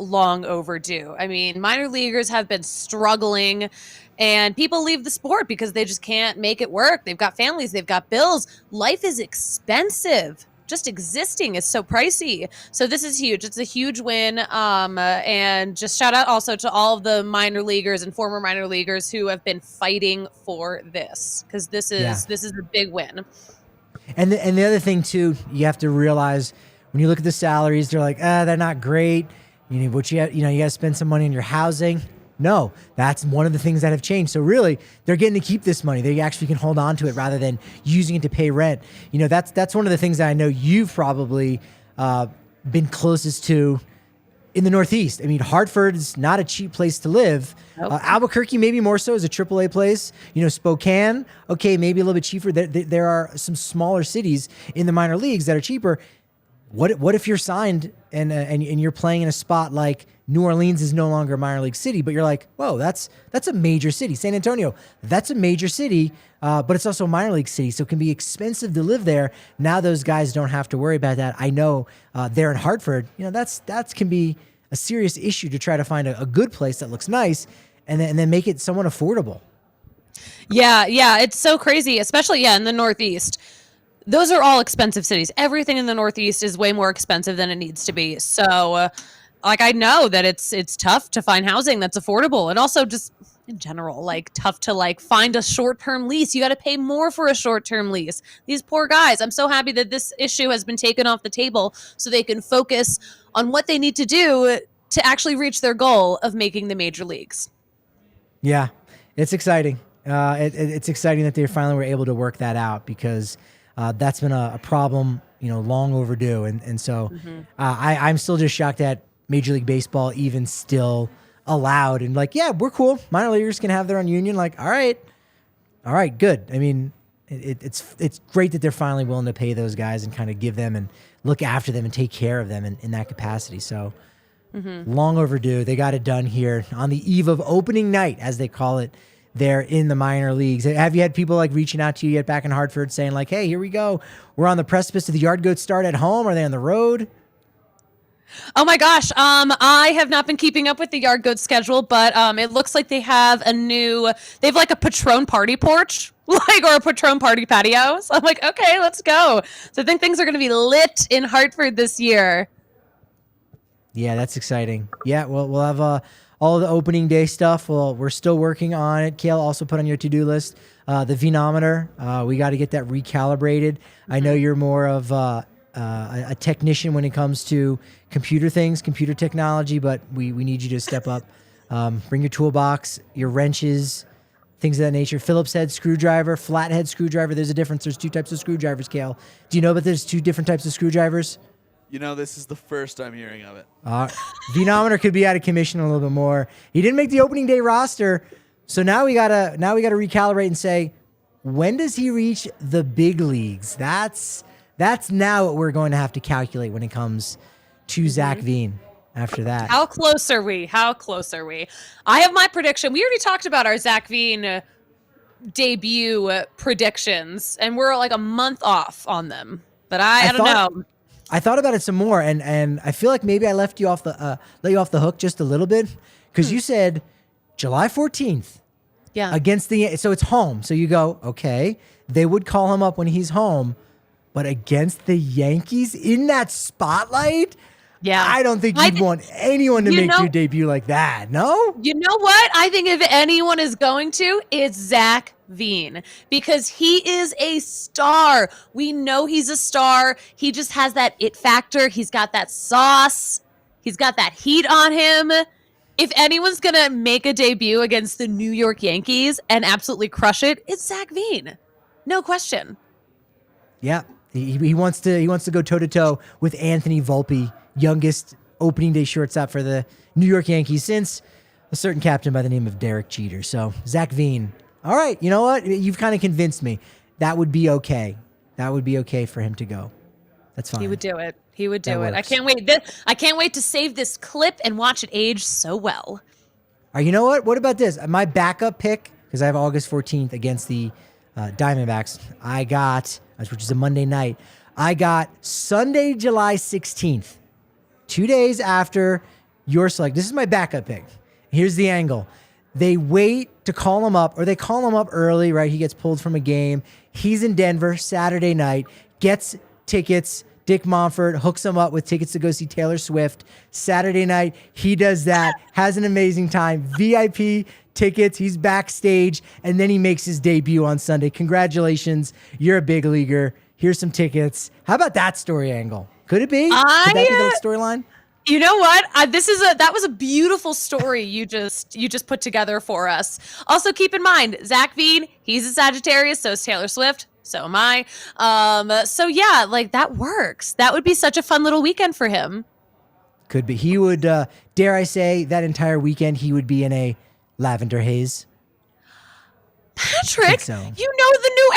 long overdue. I mean, minor leaguers have been struggling and people leave the sport because they just can't make it work. They've got families, they've got bills. Life is expensive. Just existing is so pricey. So this is huge. It's a huge win. And just shout out also to all of the minor leaguers and former minor leaguers who have been fighting for this, because this is a big win. And the other thing too, you have to realize when you look at the salaries, they're like, they're not great. You got to spend some money on your housing. No, that's one of the things that have changed. So really, they're getting to keep this money. They actually can hold on to it rather than using it to pay rent. That's one of the things that I know you've probably been closest to in the Northeast. I mean, Hartford's not a cheap place to live. Nope. Albuquerque, maybe more so, is a AAA place. Spokane, okay, maybe a little bit cheaper. There are some smaller cities in the minor leagues that are cheaper. What if you're signed and you're playing in a spot like New Orleans is no longer a minor league city, but you're like, whoa, that's a major city. San Antonio, that's a major city, but it's also a minor league city, so it can be expensive to live there. Now those guys don't have to worry about that. I know there in Hartford, that can be a serious issue to try to find a good place that looks nice and then make it somewhat affordable. Yeah, it's so crazy, especially in the Northeast. Those are all expensive cities. Everything in the Northeast is way more expensive than it needs to be. So, I know that it's tough to find housing that's affordable, and also just in general, tough to find a short-term lease. You got to pay more for a short-term lease. These poor guys. I'm so happy that this issue has been taken off the table so they can focus on what they need to do to actually reach their goal of making the major leagues. Yeah, it's exciting. It's exciting that they finally were able to work that out, because that's been a problem, long overdue. And so I'm still just shocked that Major League Baseball even still allowed and we're cool. Minor leaguers can have their own union. All right, good. I mean, it's great that they're finally willing to pay those guys and kind of give them and look after them and take care of them in that capacity. So long overdue. They got it done here on the eve of opening night, as they call it, there in the minor leagues. Have you had people reaching out to you yet back in Hartford saying hey, here we go, we're on the precipice of the Yard Goats start at home? Are they on the road? Oh my gosh. I have not been keeping up with the Yard Goats schedule, but it looks like they have a Patron party porch, or a Patron party patio. So I'm like, okay, let's go. So I think things are going to be lit in Hartford this year. Yeah, that's exciting. Yeah, we'll have all the opening day stuff. Well, we're still working on it. Kale, also put on your to-do list the Venometer. We got to get that recalibrated. I know you're more of a technician when it comes to computer technology, but we need you to step up. Bring your toolbox, your wrenches, things of that nature. Phillips head screwdriver, flathead screwdriver. There's a difference. There's two types of screwdrivers, Kale. Do you know that there's two different types of screwdrivers? This is the first I'm hearing of it. Venometer could be out of commission a little bit more. He didn't make the opening day roster, so now we gotta recalibrate and say, when does he reach the big leagues? That's now what we're going to have to calculate when it comes to Zach Veen. After that, how close are we? I have my prediction. We already talked about our Zach Veen debut predictions, and we're a month off on them. But I don't know. I thought about it some more, and I feel like maybe I let you off the hook just a little bit, because you said July 14th. Yeah. So it's home. So you go, okay, they would call him up when he's home. but against the Yankees in that spotlight, Yeah. I don't think you'd want anyone to make your debut like that. No? You know what? I think if anyone is going to, it's Zach Veen, because he is a star. We know he's a star. He just has that it factor. He's got that sauce. He's got that heat on him. If anyone's going to make a debut against the New York Yankees and absolutely crush it, it's Zach Veen. No question. Yeah. He wants to go toe-to-toe with Anthony Volpe, youngest opening day shortstop for the New York Yankees since a certain captain by the name of Derek Jeter. So Zach Veen. All right, you know what? You've kind of convinced me. That would be okay. That would be okay for him to go. That's fine. He would do it. He would do That it. works. I can't wait to save this clip and watch it age so well. All right, you know what? What about this? My backup pick, because I have August 14th against the Diamondbacks, which is a Monday night, I got Sunday, July 16th. 2 days after your select. This is my backup pick. Here's the angle. They wait to call him up, or they call him up early, right? He gets pulled from a game. He's in Denver Saturday night, gets tickets. Dick Monfort hooks him up with tickets to go see Taylor Swift. Saturday night, he does that, has an amazing time. VIP tickets, he's backstage, and then he makes his debut on Sunday. Congratulations, you're a big leaguer. Here's some tickets. How about that story angle? Could it be? Could that be the storyline? You know what? That was a beautiful story you just put together for us. Also, keep in mind, Zach Veen, he's a Sagittarius, so is Taylor Swift, so am I. So yeah, like that works. That would be such a fun little weekend for him. Could be. He would, dare I say, that entire weekend he would be in a lavender haze. Patrick, so. You know the new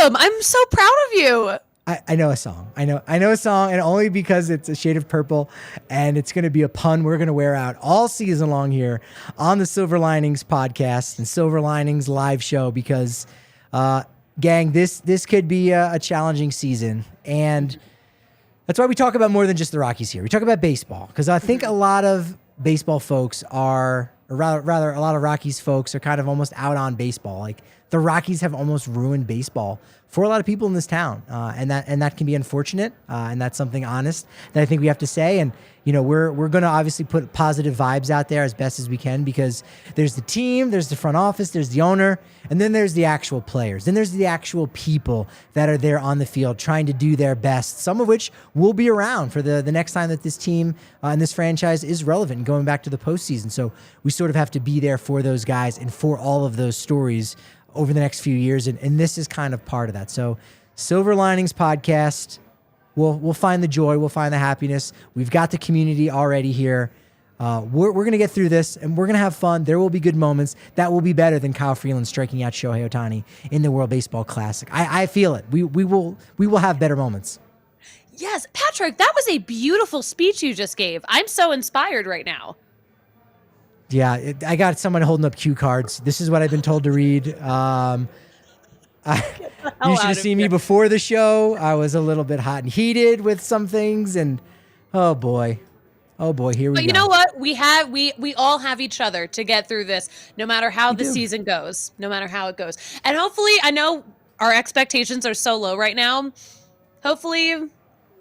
album. I'm so proud of you. I know a song. I know a song, and only because it's a shade of purple, and it's going to be a pun we're going to wear out all season long here on the Silver Linings podcast and Silver Linings live show, because, gang, this could be a challenging season, and that's why we talk about more than just the Rockies here. We talk about baseball, because I think a lot of baseball folks are, or rather a lot of Rockies folks are kind of almost out on baseball. Like, the Rockies have almost ruined baseball for a lot of people in this town, and that can be unfortunate, and that's something honest that I think we have to say. And we're going to obviously put positive vibes out there as best as we can, because there's the team, there's the front office, there's the owner, and then there's the actual players. Then there's the actual people that are there on the field trying to do their best, some of which will be around for the next time that this team and this franchise is relevant and going back to the postseason. So we sort of have to be there for those guys and for all of those stories over the next few years, and this is kind of part of that. So Silver Linings podcast, we'll find the joy, we'll find the happiness. We've got the community already here. We're going to get through this, and we're going to have fun. There will be good moments. That will be better than Kyle Freeland striking out Shohei Ohtani in the World Baseball Classic. I feel it. We will have better moments. Yes, Patrick, that was a beautiful speech you just gave. I'm so inspired right now. Yeah, I got someone holding up cue cards. This is what I've been told to read. You should have seen me before the show. I was a little bit hot and heated with some things, and oh boy, here we go. But you know what? We all have each other to get through this, no matter how the season goes, no matter how it goes. And hopefully, I know our expectations are so low right now. Hopefully,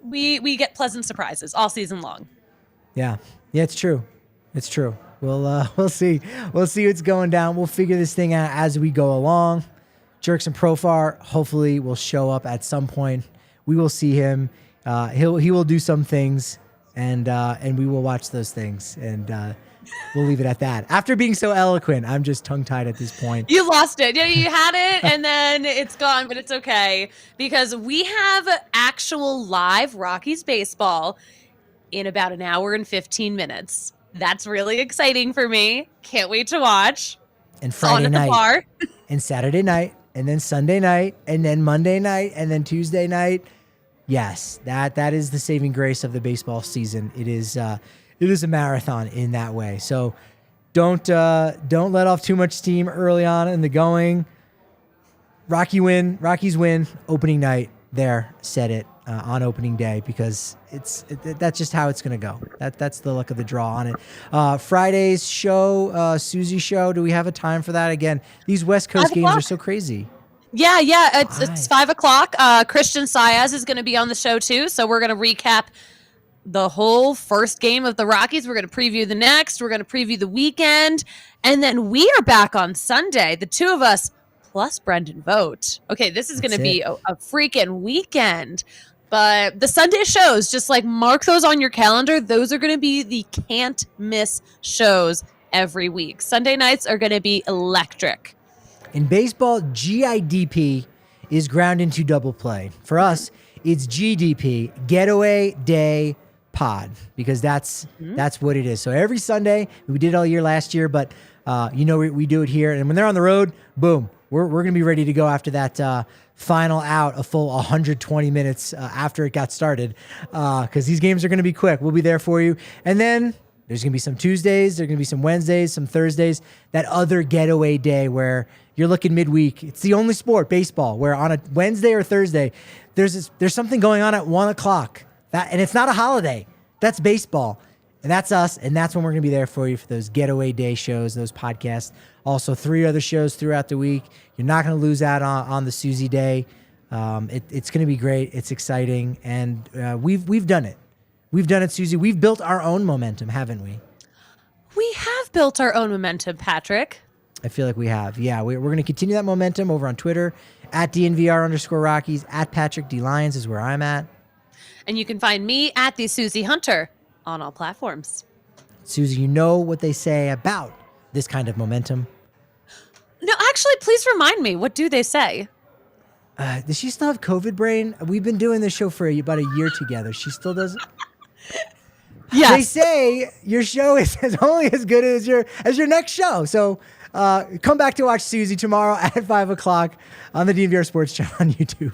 we get pleasant surprises all season long. Yeah, it's true. It's true. We'll see. We'll see what's going down. We'll figure this thing out as we go along. Jerks and Profar hopefully will show up at some point. We will see him. He will do some things, and we will watch those things, and we'll leave it at that. After being so eloquent, I'm just tongue-tied at this point. You lost it. Yeah, you had it, and then it's gone, but it's okay, because we have actual live Rockies baseball in about an hour and 15 minutes. That's really exciting for me. Can't wait to watch. And Friday night, bar. and Saturday night, and then Sunday night, and then Monday night, and then Tuesday night. Yes, that is the saving grace of the baseball season. It is a marathon in that way. So don't let off too much steam early on in the going. Rockies win opening night. There, said it on opening day, because that's just how it's going to go. That's the luck of the draw on it. Friday's show, Suzie show. Do we have a time for that? Again, these West Coast games are so crazy. Yeah. It's 5:00. Christian Saez is going to be on the show too. So we're going to recap the whole first game of the Rockies. We're going to preview the next. We're going to preview the weekend. And then we are back on Sunday, the two of us plus Brendan Vogt. Okay, this is going to be a freaking weekend. But the Sunday shows, just like mark those on your calendar. Those are going to be the can't miss shows every week. Sunday nights are going to be electric. In baseball, GIDP is ground into double play. For us, it's GDP, Getaway Day Pod, because that's what it is. So every Sunday, we did it all year last year, but we do it here. And when they're on the road, boom, we're going to be ready to go after that final out, a full 120 minutes after it got started, because these games are going to be quick. We'll be there for you. And then there's going to be some Tuesdays, there's going to be some Wednesdays, some Thursdays, that other getaway day where you're looking midweek. It's the only sport, baseball, where on a Wednesday or Thursday, there's something going on at 1:00. And it's not a holiday. That's baseball. And that's us. And that's when we're going to be there for you for those getaway day shows, those podcasts. Also, 3 other shows throughout the week. You're not going to lose out on the Suzie Day. It's going to be great. It's exciting. And we've done it. We've done it, Suzie. We've built our own momentum, haven't we? We have built our own momentum, Patrick. I feel like we have. Yeah, we're going to continue that momentum over on Twitter, at DNVR_Rockies, at Patrick D. Lyons is where I'm at. And you can find me at the Suzie Hunter on all platforms. Suzie, you know what they say about this kind of momentum? No, actually, please remind me. What do they say? Does she still have COVID brain? We've been doing this show for about a year together. She still does it? Yes. They say your show is only as good as your next show. So come back to watch Suzie tomorrow at 5:00 on the DNVR Sports Channel on YouTube.